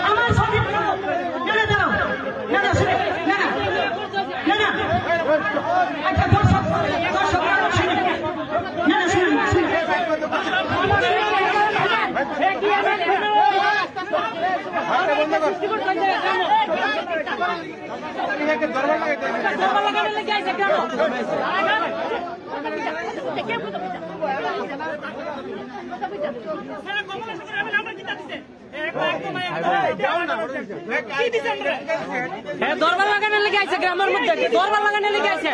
আমার সঠিক একটা দর্শক দরবার লাগানোর লেগে আছে গ্রামের মধ্যে দরবার লাগানোর লেগে আছে